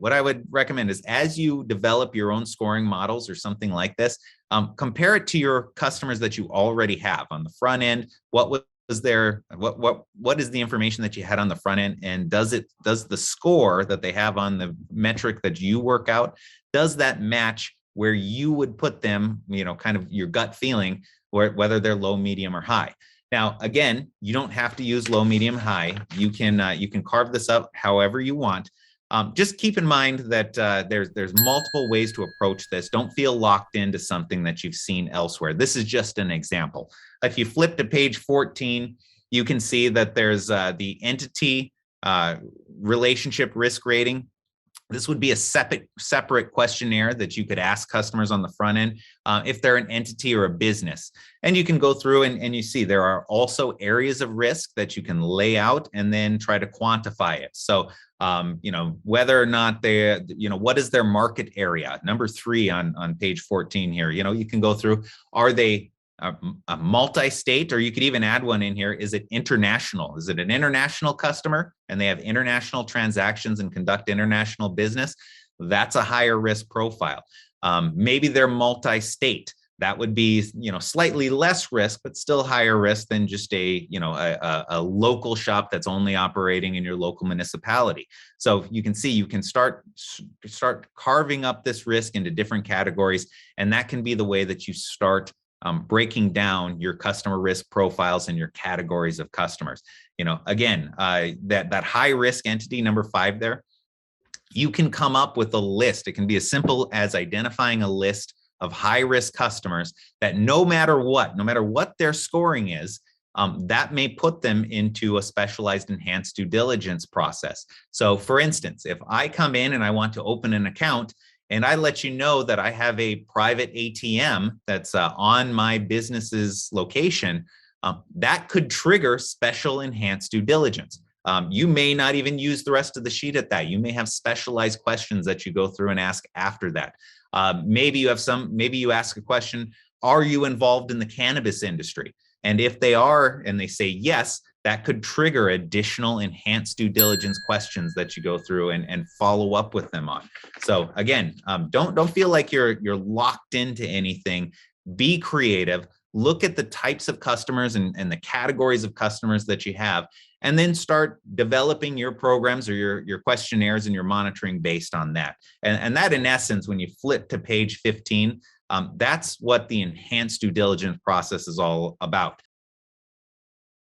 what I would recommend is as you develop your own scoring models or something like this, compare it to your customers that you already have on the front end. What was there? What is the information that you had on the front end, and does the score that they have on the metric that you work out, does that match where you would put them? Kind of your gut feeling, whether they're low, medium, or high. Now, again, you don't have to use low, medium, high. You can carve this up however you want. Just keep in mind that there's multiple ways to approach this. Don't feel locked into something that you've seen elsewhere. This is just an example. If you flip to page 14, you can see that there's the entity relationship risk rating. This would be a separate questionnaire that you could ask customers on the front end if they're an entity or a business. And you can go through and you see there are also areas of risk that you can lay out and then try to quantify it. So, whether or not they, what is their market area? Number 3 on page 14 here, you can go through, are they a multi-state, or you could even add one in here. Is it international? Is it an international customer and they have international transactions and conduct international business? That's a higher risk profile. Maybe they're multi-state. That would be, slightly less risk, but still higher risk than just a local shop that's only operating in your local municipality. So you can see, you can start carving up this risk into different categories, and that can be the way that you start breaking down your customer risk profiles and your categories of customers. Again, that high risk entity, number 5 there, you can come up with a list. It can be as simple as identifying a list of high risk customers that no matter what their scoring is, that may put them into a specialized enhanced due diligence process. So for instance, if I come in and I want to open an account, and I let you know that I have a private ATM that's on my business's location, that could trigger special enhanced due diligence. You may not even use the rest of the sheet at that. You may have specialized questions that you go through and ask after that. Maybe you ask a question, are you involved in the cannabis industry? And if they are, and they say yes, that could trigger additional enhanced due diligence questions that you go through and follow up with them on. So again, don't feel like you're locked into anything. Be creative. Look at the types of customers and the categories of customers that you have, and then start developing your programs or your questionnaires and your monitoring based on that. And that, in essence, when you flip to page 15, that's what the enhanced due diligence process is all about.